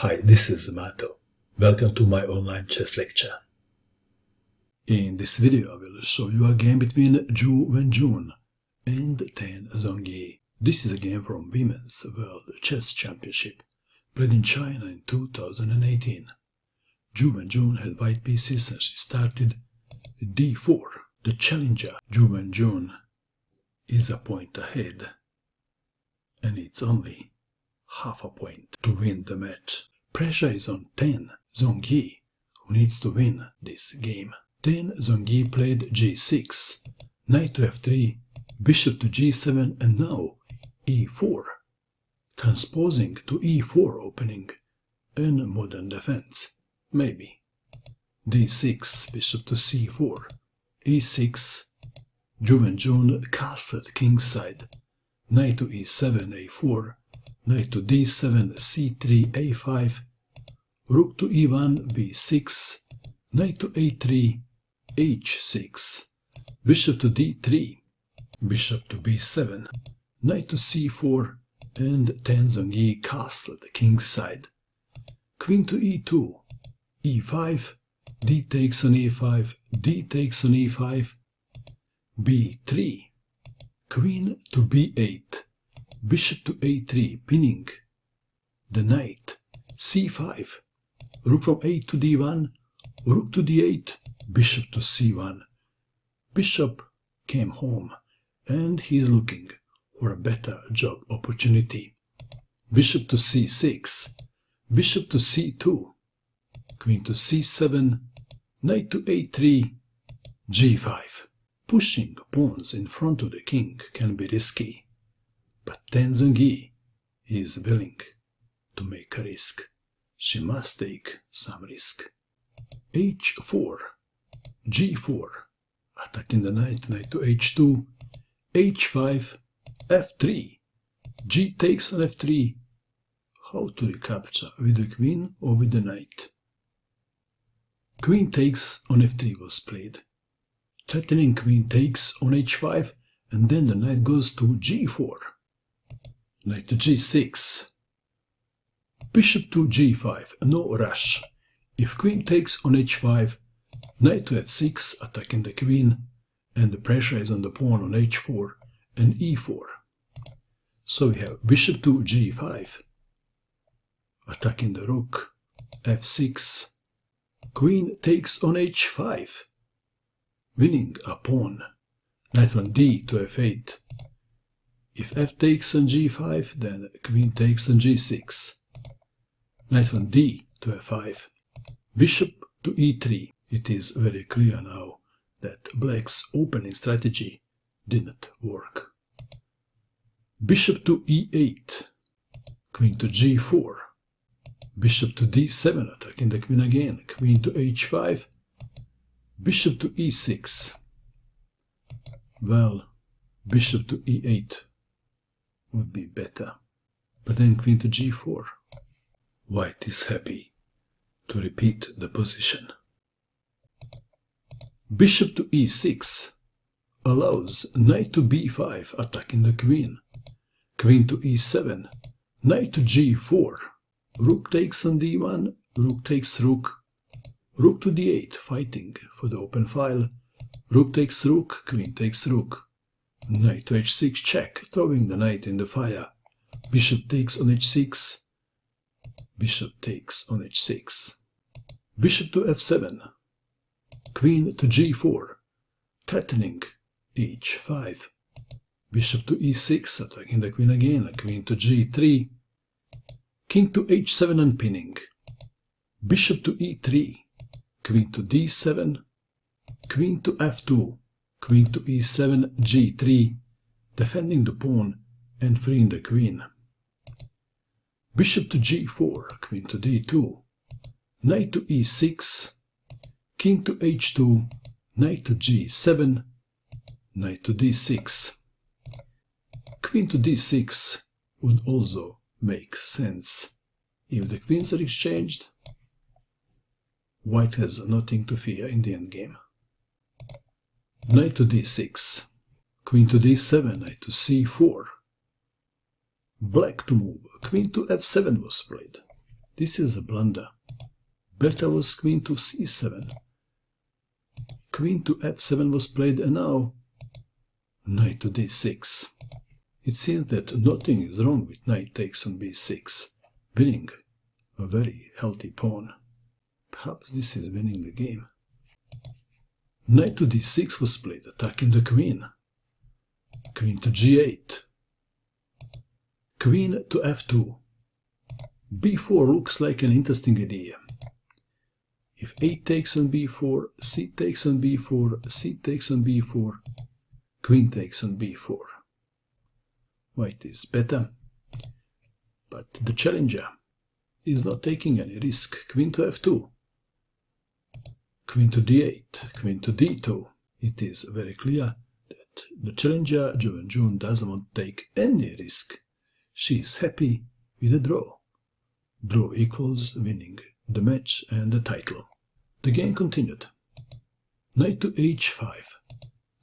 Hi, this is Mato. Welcome to my online chess lecture. In this video I will show you a game between Wenjun and Tan Zhongyi. This is a game from Women's World Chess Championship, played in China in 2018. Wenjun had white pieces and she started d4. The challenger, Wenjun, is a point ahead, and it's only half a point to win the match. Pressure is on Tan Zhongyi, who needs to win this game. Tan Zhongyi played g6, knight to f3, bishop to g7, and now e4, transposing to e4, opening a modern defense. Maybe. d6, bishop to c4, e6, Wenjun castled kingside, knight to e7, a4, knight to d7, c3, a5, rook to e1, b6, knight to a3, h6, bishop to d3, bishop to b7, knight to c4, and Tan Zhongyi castled kingside, queen to e2, e5, d takes on e5, d takes on e5, b3, queen to b8, bishop to a3, pinning the knight, c5, rook from a to d1, rook to d8, bishop to c1. Bishop came home and he's looking for a better job opportunity. Bishop to c6, bishop to c2, queen to c7, knight to a3, g5. Pushing pawns in front of the king can be risky, but Tan Zhongyi is willing to make a risk. She must take some risk. h4, g4, attacking the knight, knight to h2, h5, f3, g takes on f3. How to recapture, with the queen or with the knight? Queen takes on f3 was played. Threatening queen takes on h5, and then the knight goes to g4. Knight to g6. Bishop to g5, no rush. If queen takes on h5, knight to f6, attacking the queen, and the pressure is on the pawn on h4 and e4. So we have bishop to g5, attacking the rook, f6, queen takes on h5, winning a pawn, knight from d to f8. If f takes on g5, then queen takes on g6, knight from d to f5, bishop to e3. It is very clear now that black's opening strategy didn't work. Bishop to e8, queen to g4, bishop to d7, attacking the queen again, queen to h5, bishop to e6. Well, bishop to e8 would be better, but then queen to g4. White is happy to repeat the position. Bishop to e6 allows knight to b5, attacking the queen, queen to e7, knight to g4, rook takes on d1, rook takes rook, rook to d8, fighting for the open file, rook takes rook, queen takes rook, knight to h6 check, throwing the knight in the fire, bishop takes on h6, bishop takes on h6, bishop to f7, queen to g4, threatening h5, bishop to e6, attacking the queen again, queen to g3, king to h7 and pinning, bishop to e3, queen to d7, queen to f2, queen to e7, g3, defending the pawn and freeing the queen. Bishop to g4, queen to d2, knight to e6, king to h2, knight to g7, knight to d6. Queen to d6 would also make sense. If the queens are exchanged, white has nothing to fear in the endgame. Knight to d6, queen to d7, knight to c4. Black to move, queen to f7 was played. This is a blunder. Better was queen to c7. Queen to f7 was played, and now knight to d6. It seems that nothing is wrong with knight takes on b6, winning a very healthy pawn. Perhaps this is winning the game. Knight to d6 was played, attacking the queen. Queen to g8. Queen to f2. b4 looks like an interesting idea. If a takes on b4, c takes on b4, c takes on b4, queen takes on b4. White is better, but the challenger is not taking any risk. Queen to f2, queen to d8, queen to d2. It is very clear that the challenger, Wenjun, doesn't want to take any risk. She is happy with a draw. Draw equals winning the match and the title. The game continued. Knight to h5,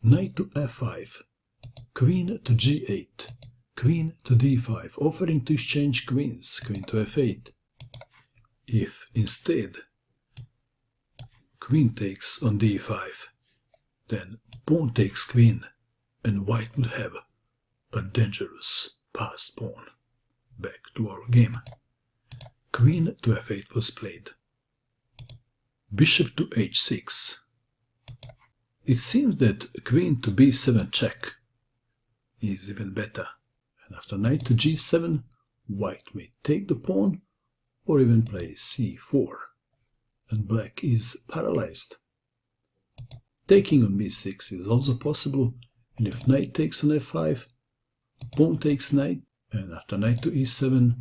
knight to f5, queen to g8, queen to d5, offering to exchange queens, queen to f8. If instead queen takes on d5, then pawn takes queen, and white would have a dangerous passed pawn. Back to our game. Queen to f8 was played. Bishop to h6. It seems that queen to b7 check is even better, and after knight to g7, white may take the pawn or even play c4, and black is paralyzed. Taking on b6 is also possible, and if knight takes on f5, pawn takes knight, and after knight to e7,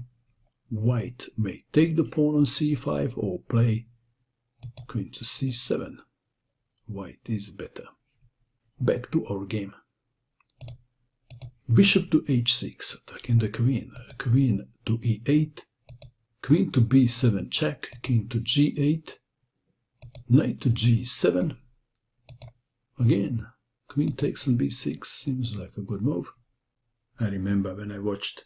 white may take the pawn on c5 or play queen to c7. White is better. Back to our game. Bishop to h6, attacking the queen. Queen to e8, queen to b7 check, king to g8, knight to g7. Again, queen takes on b6 seems like a good move. I remember when I watched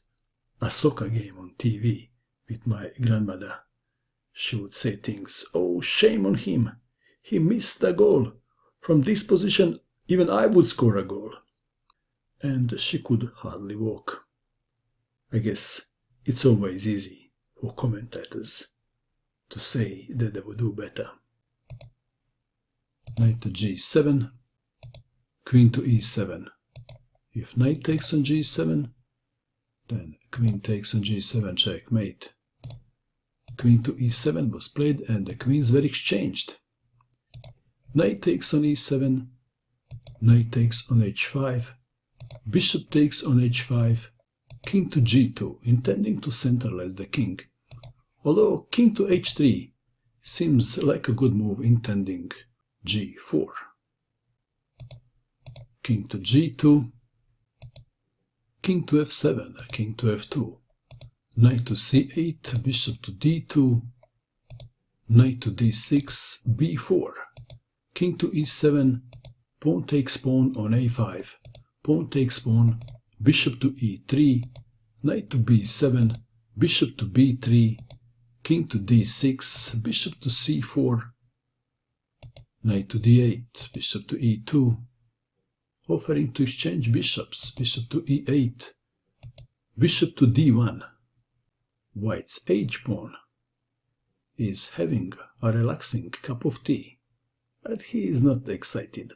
a soccer game on TV with my grandmother. She would say things, "Oh, shame on him. He missed a goal. From this position, even I would score a goal." And she could hardly walk. I guess it's always easy for commentators to say that they would do better. Knight to g7, queen to e7. If knight takes on g7, then queen takes on g7 checkmate. Queen to e7 was played and the queens were exchanged. Knight takes on e7, knight takes on h5, bishop takes on h5, king to g2, intending to centralize the king. Although king to h3 seems like a good move, intending g4. King to g2, king to f7, king to f2, knight to c8, bishop to d2, knight to d6, b4, king to e7, pawn takes pawn on a5, pawn takes pawn, bishop to e3, knight to b7, bishop to b3, king to d6, bishop to c4, knight to d8, bishop to e2, offering to exchange bishops, bishop to e8, bishop to d1. White's h-pawn is having a relaxing cup of tea, but he is not excited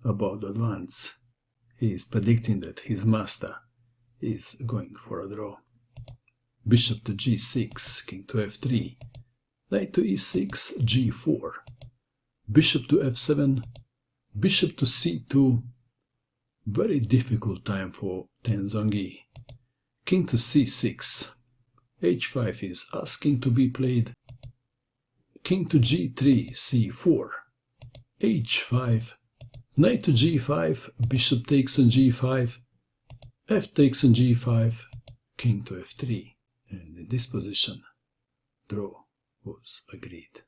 about the advance. He is predicting that his master is going for a draw. Bishop to g6, king to f3, knight to e6, g4, bishop to f7, bishop to c2. Very difficult time for Tan Zhongyi. King to c6, h5 is asking to be played. King to g3, c4, h5, knight to g5, bishop takes on g5, f takes on g5, king to f3. And in this position, draw was agreed.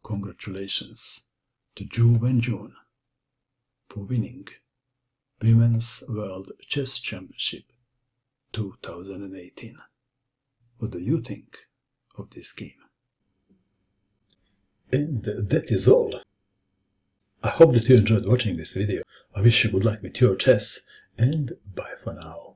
Congratulations to Wenjun for winning Women's World Chess Championship 2018. What do you think of this game? And that is all. I hope that you enjoyed watching this video. I wish you good luck with your chess, and bye for now.